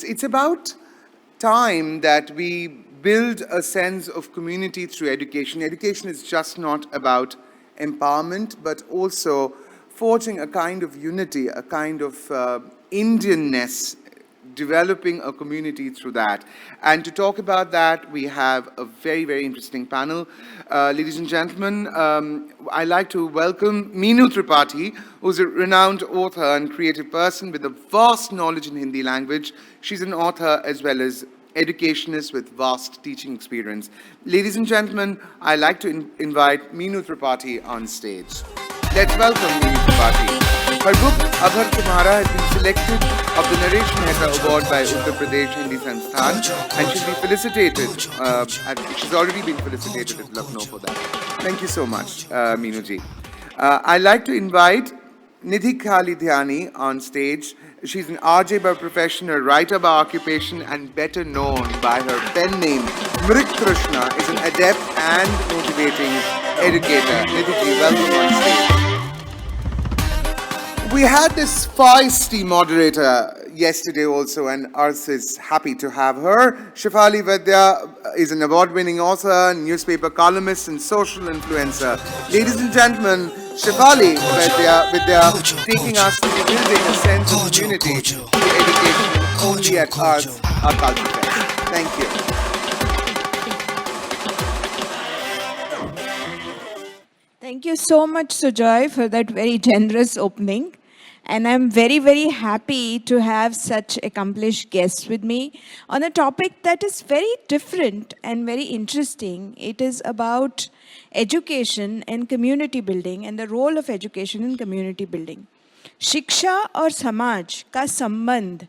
It's about time that we build a sense of community through education. Education is just not about empowerment, but also forging a kind of unity, a kind of Indianness, developing a community through that. And to talk about that, we have a very, very interesting panel. Ladies and gentlemen, I'd like to welcome Meenu Tripathi, who's a renowned author and creative person with a vast knowledge in Hindi language. She's an author as well as educationist with vast teaching experience. Ladies and gentlemen, I'd like to invite Meenu Tripathi on stage. Let's welcome Meenu Tripathi. Her book, Abhar Tumhara, has been selected of the Naresh Mehta Award by Uttar Pradesh Hindi Sansthan, and she'll be felicitated. She's already been felicitated at Lucknow for that. Thank you so much, Meenu ji. I'd like to invite Nidhi Khalidhyani on stage. She's an RJ by profession, a writer by occupation, and better known by her pen name, Mrit Krishna, is an adept and motivating educator. Nidhi ji, welcome on stage. We had this feisty moderator yesterday also, and Ars is happy to have her. Shefali Vaidya is an award-winning author, newspaper columnist, and social influencer. Ladies and gentlemen, Shefali Vaidya taking us to building a sense of unity through education only at Ars, our culture fest. Thank you. Thank you so much, Sujoy, for that very generous opening. And I'm very, very happy to have such accomplished guests with me on a topic that is very different and very interesting. It is about education and community building and the role of education in community building. शिक्षा और समाज का संबंध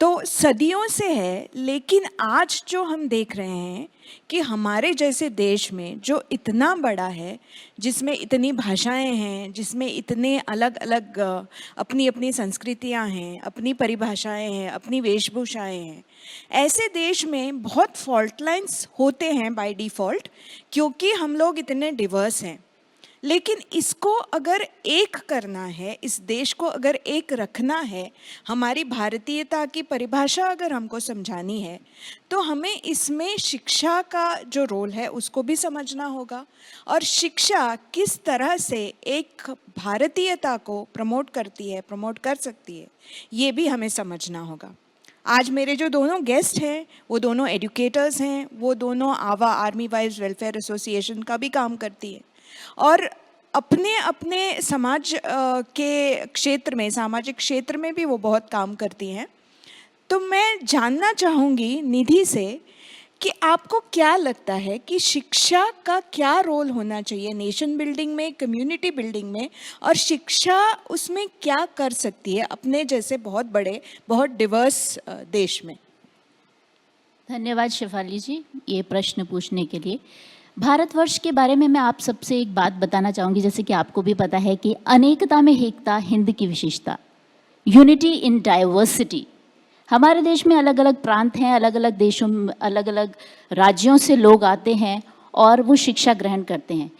तो सदियों से है, लेकिन आज जो हम देख रहे हैं कि हमारे जैसे देश में जो इतना बड़ा है, जिसमें इतनी भाषाएं हैं, जिसमें इतने अलग अलग अपनी अपनी संस्कृतियां हैं, अपनी परिभाषाएं हैं, अपनी वेशभूषाएं हैं, ऐसे देश में बहुत फॉल्ट लाइन्स होते हैं बाय डिफ़ॉल्ट, क्योंकि हम लोग इतने डिवर्स हैं. लेकिन इसको अगर एक करना है, इस देश को अगर एक रखना है, हमारी भारतीयता की परिभाषा अगर हमको समझानी है, तो हमें इसमें शिक्षा का जो रोल है उसको भी समझना होगा, और शिक्षा किस तरह से एक भारतीयता को प्रमोट करती है, प्रमोट कर सकती है, ये भी हमें समझना होगा. आज मेरे जो दोनों गेस्ट हैं वो दोनों एजुकेटर्स हैं, वो दोनों आवा आर्मी वाइव्स वेलफेयर एसोसिएशन का भी काम करती है, और अपने अपने समाज के क्षेत्र में, सामाजिक क्षेत्र में भी वो बहुत काम करती हैं. तो मैं जानना चाहूँगी निधि से कि आपको क्या लगता है कि शिक्षा का क्या रोल होना चाहिए नेशन बिल्डिंग में, कम्युनिटी बिल्डिंग में, और शिक्षा उसमें क्या कर सकती है अपने जैसे बहुत बड़े, बहुत डिवर्स देश में. धन्यवाद शेफाली जी ये प्रश्न पूछने के लिए. भारतवर्ष के बारे में मैं आप सबसे एक बात बताना चाहूँगी. जैसे कि आपको भी पता है कि अनेकता में एकता हिंद की विशेषता, यूनिटी इन डाइवर्सिटी. हमारे देश में अलग अलग प्रांत हैं, अलग अलग देशों में अलग अलग राज्यों से लोग आते हैं और वो शिक्षा ग्रहण करते हैं.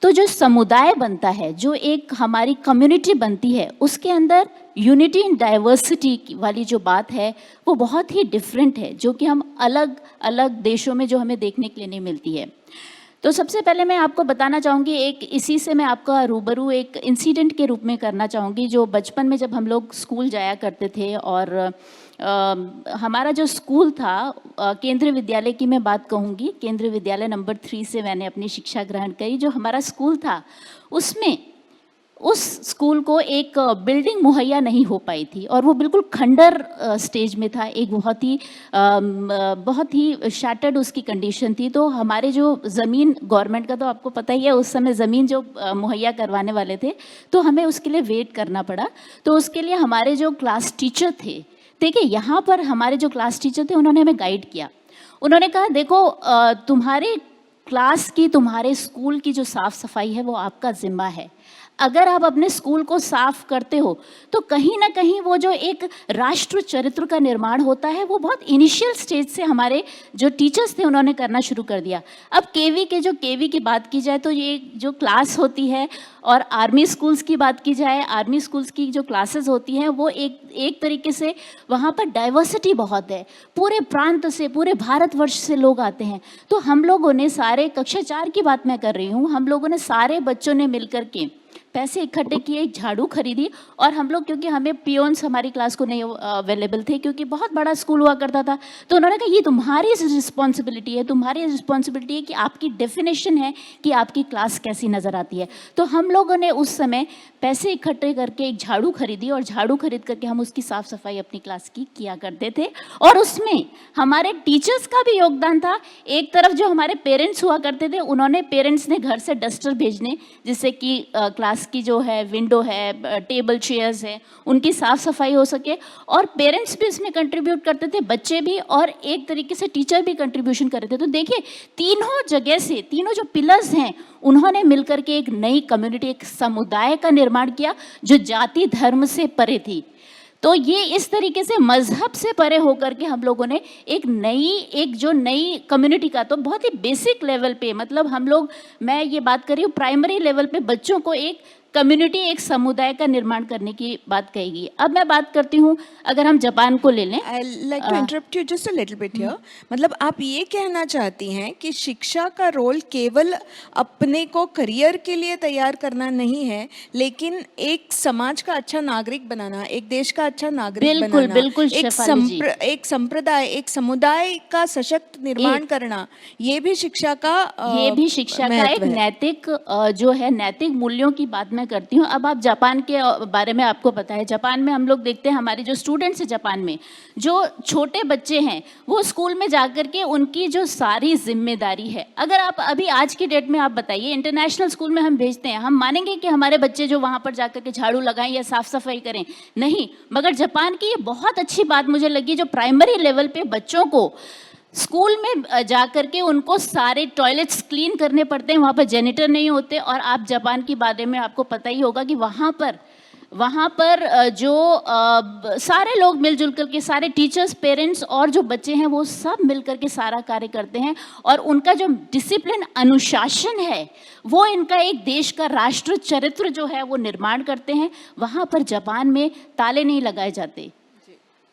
तो जो समुदाय बनता है, जो एक हमारी कम्युनिटी बनती है, उसके अंदर यूनिटी इन डाइवर्सिटी वाली जो बात है वो बहुत ही डिफरेंट है, जो कि हम अलग अलग देशों में जो हमें देखने के लिए नहीं मिलती है. तो सबसे पहले मैं आपको बताना चाहूँगी, एक इसी से मैं आपका रूबरू एक इंसिडेंट के रूप में करना चाहूँगी. जो बचपन में जब हम लोग स्कूल जाया करते थे, और हमारा जो स्कूल था, केंद्रीय विद्यालय की मैं बात कहूँगी, केंद्रीय विद्यालय नंबर 3 से मैंने अपनी शिक्षा ग्रहण करी. जो हमारा स्कूल था उसमें उस स्कूल को एक बिल्डिंग मुहैया नहीं हो पाई थी, और वो बिल्कुल खंडर स्टेज में था, एक बहुत ही शैटर्ड उसकी कंडीशन थी. तो हमारे जो ज़मीन, गवर्नमेंट का तो आपको पता ही है, उस समय ज़मीन जो मुहैया करवाने वाले थे, तो हमें उसके लिए वेट करना पड़ा. तो उसके लिए हमारे जो क्लास टीचर थे, देखिए यहाँ पर हमारे जो क्लास टीचर थे, उन्होंने हमें गाइड किया. उन्होंने कहा देखो तुम्हारे क्लास की, तुम्हारे स्कूल की जो साफ़ सफाई है वो आपका ज़िम्मा है. अगर आप अपने स्कूल को साफ करते हो तो कहीं ना कहीं वो जो एक राष्ट्र चरित्र का निर्माण होता है वो बहुत इनिशियल स्टेज से हमारे जो टीचर्स थे उन्होंने करना शुरू कर दिया। अब केवी की बात की जाए तो ये जो क्लास होती है, और आर्मी स्कूल्स की बात की जाए, आर्मी स्कूल्स की जो क्लासेस होती हैं वो एक तरीके से वहाँ पर डाइवर्सिटी बहुत है, पूरे प्रांत से, पूरे भारतवर्ष से लोग आते हैं। तो हम लोगों ने सारे, कक्षा 4 की बात मैं कर रही हूँ, हम लोगों ने सारे बच्चों ने मिलकर के पैसे इकट्ठे किए, एक झाड़ू खरीदी, और हम लोग, क्योंकि हमें पियोन्स हमारी क्लास को नहीं अवेलेबल थे क्योंकि बहुत बड़ा स्कूल हुआ करता था, तो उन्होंने कहा ये तुम्हारी रिस्पॉन्सिबिलिटी है, तुम्हारी रिस्पॉन्सिबिलिटी है कि आपकी डेफिनेशन है कि आपकी क्लास कैसी नज़र आती है। तो हम लोगों ने उस समय पैसे इकट्ठे करके एक झाड़ू खरीदी, और झाड़ू खरीद करके हम उसकी साफ़ सफाई अपनी क्लास की किया करते थे। और उसमें हमारे टीचर्स का भी योगदान था। एक तरफ जो हमारे पेरेंट्स हुआ करते थे, उन्होंने, पेरेंट्स ने घर से डस्टर भेजने जिससे कि क्लास की जो है विंडो है, टेबल चेयर्स है, उनकी साफ सफाई हो सके, और पेरेंट्स भी इसमें कंट्रीब्यूट करते थे, बच्चे भी, और एक तरीके से टीचर भी कंट्रीब्यूशन कर रहे थे। तो देखिए तीनों जगह से, तीनों जो पिलर्स हैं उन्होंने मिलकर के एक नई कम्युनिटी, एक समुदाय का निर्माण किया जो जाति धर्म से परे थी। तो ये इस तरीके से मजहब से परे होकर के हम लोगों ने एक नई कम्युनिटी का, तो बहुत ही बेसिक लेवल पे, मतलब हम लोग, मैं ये बात कर रही हूँ प्राइमरी लेवल पे बच्चों को एक कम्युनिटी, एक समुदाय का निर्माण करने की बात कहेगी। अब मैं बात करती हूँ, अगर हम जापान को ले लें। I like to interrupt you just a little bit here. मतलब आप ये कहना चाहती हैं कि शिक्षा का रोल केवल अपने को करियर के लिए तैयार करना नहीं है, लेकिन एक समाज का अच्छा नागरिक बनाना, एक देश का अच्छा नागरिक बनाना, बिल्कुल शेफाली जी। एक संप्रदाय, एक समुदाय का सशक्त निर्माण करना, ये भी शिक्षा का एक नैतिक जो है, नैतिक मूल्यों की बात मैं करती हूँ। अब आप जापान के बारे में आपको पता है, जापान में हम लोग देखते हैं, हमारे जो स्टूडेंट्स हैं जापान में, जो छोटे बच्चे हैं वो स्कूल में जाकर के उनकी जो सारी जिम्मेदारी है, अगर आप अभी आज की डेट में आप बताइए, इंटरनेशनल स्कूल में हम भेजते हैं, हम मानेंगे कि हमारे बच्चे जो वहाँ पर जाकर के झाड़ू लगाएं या साफ सफाई करें? नहीं। मगर जापान की ये बहुत अच्छी बात मुझे लगी, जो प्राइमरी लेवल पे बच्चों को स्कूल में जाकर के उनको सारे टॉयलेट्स क्लीन करने पड़ते हैं, वहाँ पर जेनिटर नहीं होते। और आप जापान के बारे में आपको पता ही होगा कि वहाँ पर जो सारे लोग मिलजुल करके, सारे टीचर्स, पेरेंट्स और जो बच्चे हैं वो सब मिल करके सारा कार्य करते हैं, और उनका जो डिसिप्लिन, अनुशासन है, वो इनका एक देश का राष्ट्र चरित्र जो है वो निर्माण करते हैं। वहाँ पर जापान में ताले नहीं लगाए जाते,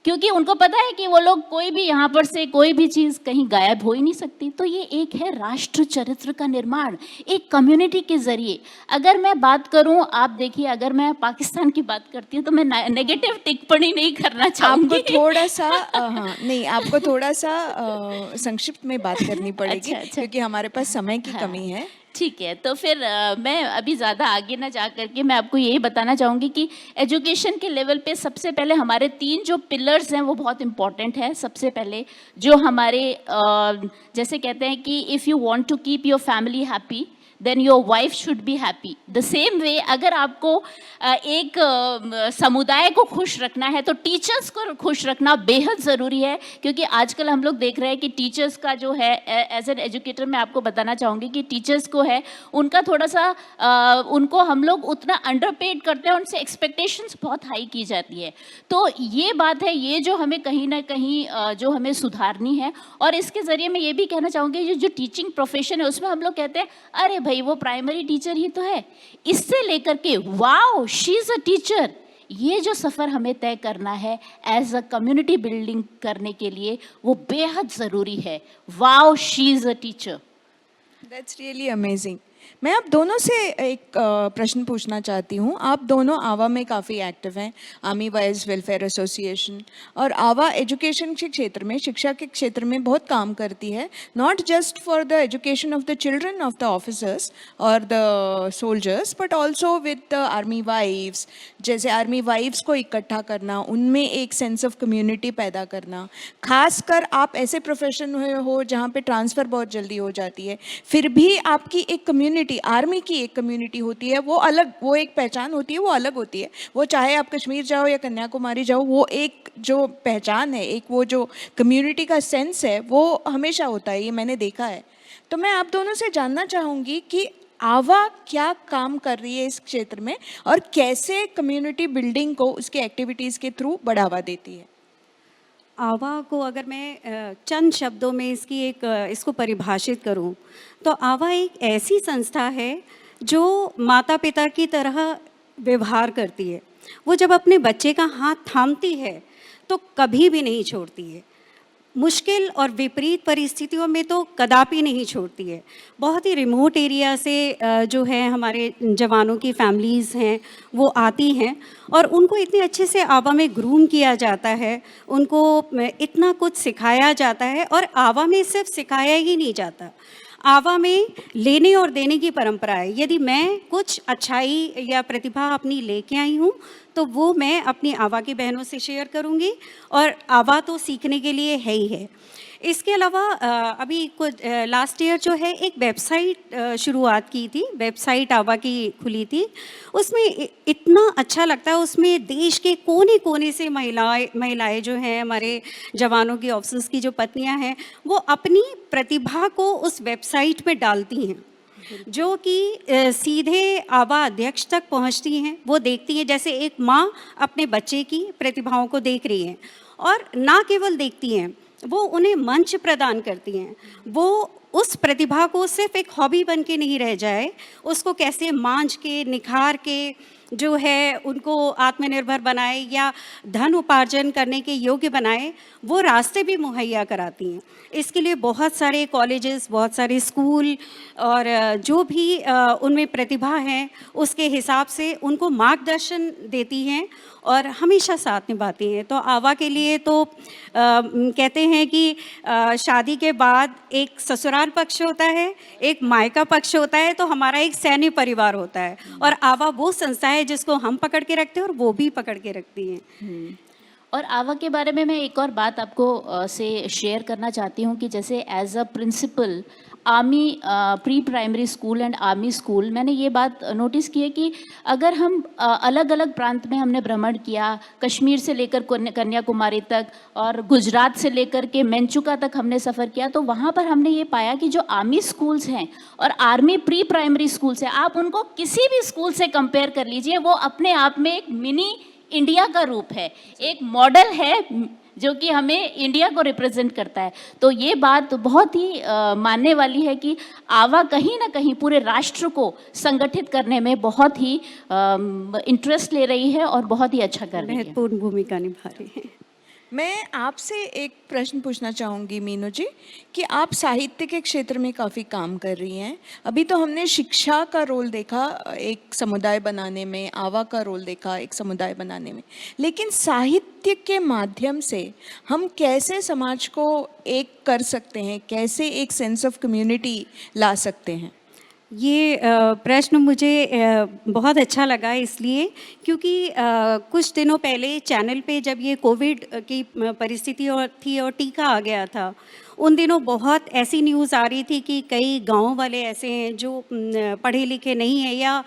क्योंकि उनको पता है कि वो लोग, कोई भी यहाँ पर से कोई भी चीज़ कहीं गायब हो ही नहीं सकती। तो ये एक है राष्ट्र चरित्र का निर्माण, एक कम्युनिटी के जरिए। अगर मैं बात करूँ, आप देखिए, अगर मैं पाकिस्तान की बात करती हूँ तो मैं नेगेटिव टिप्पणी नहीं करना चाहूँगी। आपको थोड़ा सा हाँ, नहीं, आपको थोड़ा सा संक्षिप्त में बात करनी पड़ेगी। अच्छा। क्योंकि हमारे पास समय की कमी है। ठीक है, तो फिर मैं अभी ज़्यादा आगे ना जा करके मैं आपको यही बताना चाहूँगी कि एजुकेशन के लेवल पे सबसे पहले हमारे 3 जो पिलर्स हैं वो बहुत इम्पॉर्टेंट है। सबसे पहले जो हमारे जैसे कहते हैं कि if you want to keep your family happy then your wife should be happy. The same way, अगर आपको एक समुदाय को खुश रखना है तो टीचर्स को खुश रखना बेहद ज़रूरी है, क्योंकि आजकल हम लोग देख रहे हैं कि टीचर्स का जो है, एज एन एजुकेटर मैं आपको बताना चाहूँगी कि टीचर्स को है, उनका थोड़ा सा उनको हम लोग उतना अंडरपेड करते हैं, उनसे एक्सपेक्टेशंस बहुत हाई की जाती है। तो ये बात है, ये जो हमें कहीं ना कहीं जो हमें सुधारनी है। और इसके ज़रिए मैं ये भी कहना चाहूँगी, जो टीचिंग प्रोफेशन है उसमें हम लोग कहते हैं अरे भाई वो प्राइमरी टीचर ही तो है, इससे लेकर के wow she is a teacher, ये जो सफ़र हमें तय करना है एज अ कम्युनिटी बिल्डिंग करने के लिए, वो बेहद ज़रूरी है। Wow she is a teacher, that's really amazing. मैं आप दोनों से एक प्रश्न पूछना चाहती हूँ। आप दोनों आवा में काफ़ी एक्टिव हैं, आर्मी वाइज वेलफेयर एसोसिएशन, और आवा एजुकेशन के क्षेत्र में, शिक्षा के क्षेत्र में बहुत काम करती है, not just for the education of the children of the officers और the soldiers, but also with the army wives. जैसे आर्मी वाइफ्स को इकट्ठा करना, उनमें एक सेंस ऑफ कम्युनिटी पैदा करना। खासकर आप ऐसे प्रोफेशन हो जहाँ पे ट्रांसफ़र बहुत जल्दी हो जाती है, फिर भी आपकी एक कम्युनिटी, आर्मी की एक कम्युनिटी होती है, वो अलग, वो एक पहचान होती है, वो अलग होती है। वो चाहे आप कश्मीर जाओ या कन्याकुमारी जाओ, वो एक जो पहचान है, एक वो जो कम्युनिटी का सेंस है, वो हमेशा होता है, ये मैंने देखा है। तो मैं आप दोनों से जानना चाहूँगी कि आवा क्या काम कर रही है इस क्षेत्र में और कैसे कम्युनिटी बिल्डिंग को उसके एक्टिविटीज़ के थ्रू बढ़ावा देती है? आवा को अगर मैं चंद शब्दों में इसको परिभाषित करूं, तो आवा एक ऐसी संस्था है जो माता पिता की तरह व्यवहार करती है। वो जब अपने बच्चे का हाथ थामती है तो कभी भी नहीं छोड़ती है। मुश्किल और विपरीत परिस्थितियों में तो कदापि नहीं छोड़ती है। बहुत ही रिमोट एरिया से जो है हमारे जवानों की फैमिलीज़ हैं वो आती हैं और उनको इतने अच्छे से आवा में ग्रूम किया जाता है, उनको इतना कुछ सिखाया जाता है। और आवा में सिर्फ सिखाया ही नहीं जाता, आवा में लेने और देने की परंपरा है। यदि मैं कुछ अच्छाई या प्रतिभा अपनी लेके आई हूँ तो वो मैं अपनी आवा की बहनों से शेयर करूँगी, और आवा तो सीखने के लिए है ही है। इसके अलावा अभी कुछ लास्ट ईयर जो है एक वेबसाइट शुरुआत की थी, वेबसाइट आवा की खुली थी। उसमें इतना अच्छा लगता है, उसमें देश के कोने कोने से महिलाएं जो हैं, हमारे जवानों की, ऑफिसर्स की जो पत्नियां हैं, वो अपनी प्रतिभा को उस वेबसाइट में डालती हैं, जो कि सीधे आवा अध्यक्ष तक पहुंचती हैं। वो देखती हैं जैसे एक माँ अपने बच्चे की प्रतिभाओं को देख रही है, और ना केवल देखती हैं, वो उन्हें मंच प्रदान करती हैं। वो उस प्रतिभा को सिर्फ एक हॉबी बन के नहीं रह जाए, उसको कैसे मांझ के, निखार के जो है उनको आत्मनिर्भर बनाए या धन उपार्जन करने के योग्य बनाए, वो रास्ते भी मुहैया कराती हैं। इसके लिए बहुत सारे कॉलेजेस, बहुत सारे स्कूल और जो भी उनमें प्रतिभा है उसके हिसाब से उनको मार्गदर्शन देती हैं और हमेशा साथ निभाती हैं। तो आवा के लिए तो कहते हैं कि शादी के बाद एक ससुराल पक्ष होता है, एक मायका पक्ष होता है, तो हमारा एक सैन्य परिवार होता है। और आवा वो संस्था है जिसको हम पकड़ के रखते हैं और वो भी पकड़ के रखती हैं। और आवा के बारे में मैं एक और बात आपको से शेयर करना चाहती हूँ कि जैसे as a principal army pre primary school and army school, मैंने ये बात नोटिस की है कि अगर हम अलग अलग प्रांत में हमने भ्रमण किया, कश्मीर से लेकर कन्याकुमारी तक और गुजरात से लेकर के मेंचुका तक हमने सफ़र किया, तो वहाँ पर हमने ये पाया कि जो आर्मी स्कूल्स हैं और आर्मी प्री प्राइमरी स्कूल्स हैं, आप उनको किसी भी स्कूल से कंपेयर कर लीजिए, वो अपने आप में एक मिनी इंडिया का रूप है, एक मॉडल है जो कि हमें इंडिया को रिप्रेजेंट करता है। तो ये बात बहुत ही मानने वाली है कि आवा कहीं ना कहीं पूरे राष्ट्र को संगठित करने में बहुत ही इंटरेस्ट ले रही है और बहुत ही अच्छा कर रही है, महत्वपूर्ण भूमिका निभा रही है। मैं आपसे एक प्रश्न पूछना चाहूँगी मीनू जी, कि आप साहित्य के क्षेत्र में काफ़ी काम कर रही हैं। अभी तो हमने शिक्षा का रोल देखा एक समुदाय बनाने में, आवा का रोल देखा एक समुदाय बनाने में, लेकिन साहित्य के माध्यम से हम कैसे समाज को एक कर सकते हैं, कैसे एक सेंस ऑफ कम्युनिटी ला सकते हैं? ये प्रश्न मुझे बहुत अच्छा लगा, इसलिए क्योंकि कुछ दिनों पहले चैनल पे जब ये कोविड की परिस्थिति थी और टीका आ गया था, उन दिनों बहुत ऐसी न्यूज़ आ रही थी कि कई गांव वाले ऐसे हैं जो पढ़े लिखे नहीं हैं या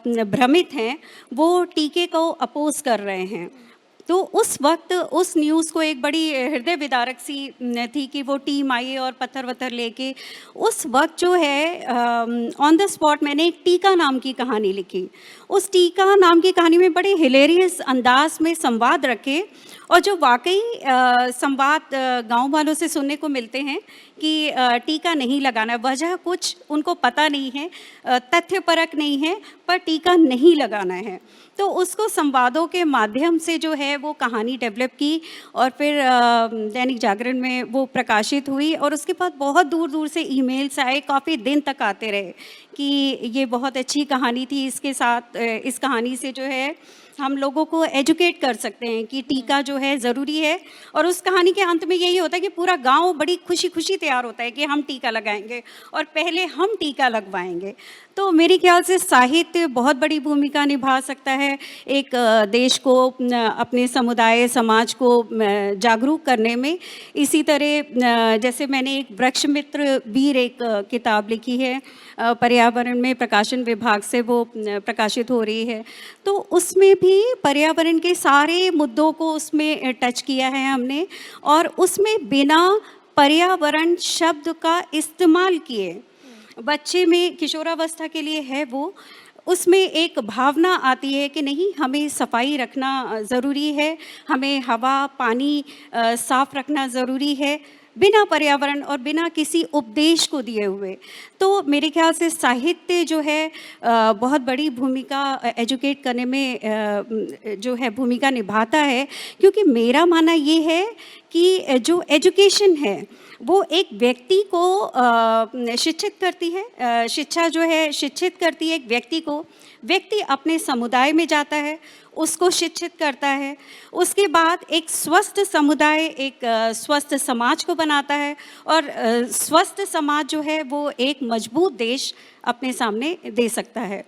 भ्रमित हैं, वो टीके को अपोज कर रहे हैं। तो उस वक्त उस न्यूज़ को एक बड़ी हृदय विदारक सी थी कि वो टीम आई और पत्थर वत्थर लेके, उस वक्त जो है ऑन द स्पॉट मैंने एक टीका नाम की कहानी लिखी। उस टीका नाम की कहानी में बड़े हिलेरियस अंदाज में संवाद रखे, और जो वाकई संवाद गांव वालों से सुनने को मिलते हैं कि टीका नहीं लगाना, वजह कुछ उनको पता नहीं है, तथ्यपरक नहीं है, पर टीका नहीं लगाना है। तो उसको संवादों के माध्यम से जो है वो कहानी डेवलप की और फिर दैनिक जागरण में वो प्रकाशित हुई, और उसके बाद बहुत दूर दूर से ईमेल्स आए, काफ़ी दिन तक आते रहे कि ये बहुत अच्छी कहानी थी, इसके साथ इस कहानी से जो है हम लोगों को एजुकेट कर सकते हैं कि टीका जो है ज़रूरी है। और उस कहानी के अंत में यही होता है कि पूरा गांव बड़ी खुशी खुशी तैयार होता है कि हम टीका लगाएंगे और पहले हम टीका लगवाएंगे। तो मेरे ख्याल से साहित्य बहुत बड़ी भूमिका निभा सकता है एक देश को, अपने समुदाय समाज को जागरूक करने में। इसी तरह जैसे मैंने एक वृक्ष मित्र वीर एक किताब लिखी है, पर्यावरण में प्रकाशन विभाग से वो प्रकाशित हो रही है, तो उसमें भी पर्यावरण के सारे मुद्दों को उसमें टच किया है हमने, और उसमें बिना पर्यावरण शब्द का इस्तेमाल किए बच्चे में किशोरावस्था के लिए है वो, उसमें एक भावना आती है कि नहीं, हमें सफाई रखना ज़रूरी है, हमें हवा पानी साफ रखना ज़रूरी है, बिना पर्यावरण और बिना किसी उपदेश को दिए हुए। तो मेरे ख्याल से साहित्य जो है बहुत बड़ी भूमिका एजुकेट करने में जो है भूमिका निभाता है, क्योंकि मेरा मानना ये है कि जो एजुकेशन है वो एक व्यक्ति को शिक्षित करती है, शिक्षा जो है शिक्षित करती है एक व्यक्ति को, व्यक्ति अपने समुदाय में जाता है, उसको शिक्षित करता है, उसके बाद एक स्वस्थ समुदाय एक स्वस्थ समाज को बनाता है, और स्वस्थ समाज जो है वो एक मजबूत देश अपने सामने दे सकता है।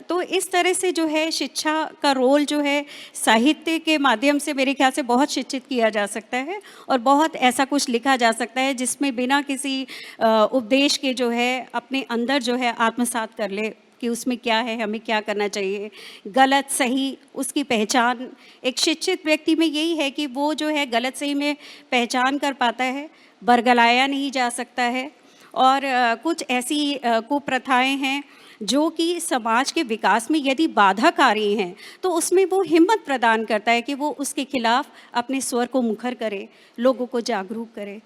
तो इस तरह से जो है शिक्षा का रोल जो है साहित्य के माध्यम से मेरे ख्याल से बहुत शिक्षित किया जा सकता है, और बहुत ऐसा कुछ लिखा जा सकता है जिसमें बिना किसी उपदेश के जो है अपने अंदर जो है आत्मसात कर ले कि उसमें क्या है, हमें क्या करना चाहिए, गलत सही उसकी पहचान। एक शिक्षित व्यक्ति में यही है कि वो जो है गलत सही में पहचान कर पाता है, बरगलाया नहीं जा सकता है, और कुछ ऐसी कुप्रथाएं हैं जो कि समाज के विकास में यदि बाधाकारी हैं तो उसमें वो हिम्मत प्रदान करता है कि वो उसके खिलाफ अपने स्वर को मुखर करे, लोगों को जागरूक करे।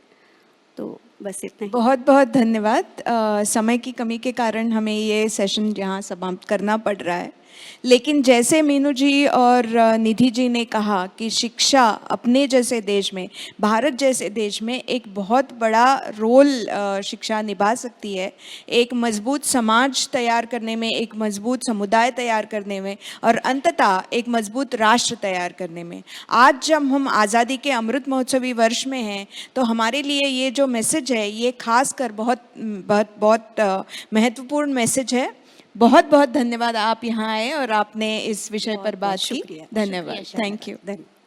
तो बस इतना ही। बहुत बहुत धन्यवाद। समय की कमी के कारण हमें ये सेशन यहाँ समाप्त करना पड़ रहा है, लेकिन जैसे मीनू जी और निधि जी ने कहा कि शिक्षा अपने जैसे देश में, भारत जैसे देश में एक बहुत बड़ा रोल शिक्षा निभा सकती है, एक मजबूत समाज तैयार करने में, एक मजबूत समुदाय तैयार करने में, और अंततः एक मजबूत राष्ट्र तैयार करने में। आज जब हम आज़ादी के अमृत महोत्सवी वर्ष में हैं तो हमारे लिए ये जो मैसेज है ये खास कर बहुत बहुत बहुत महत्वपूर्ण मैसेज है। बहुत बहुत धन्यवाद, आप यहाँ आए और आपने इस विषय पर बात की। शुक्रिया। धन्यवाद, थैंक यू। धन्यवाद।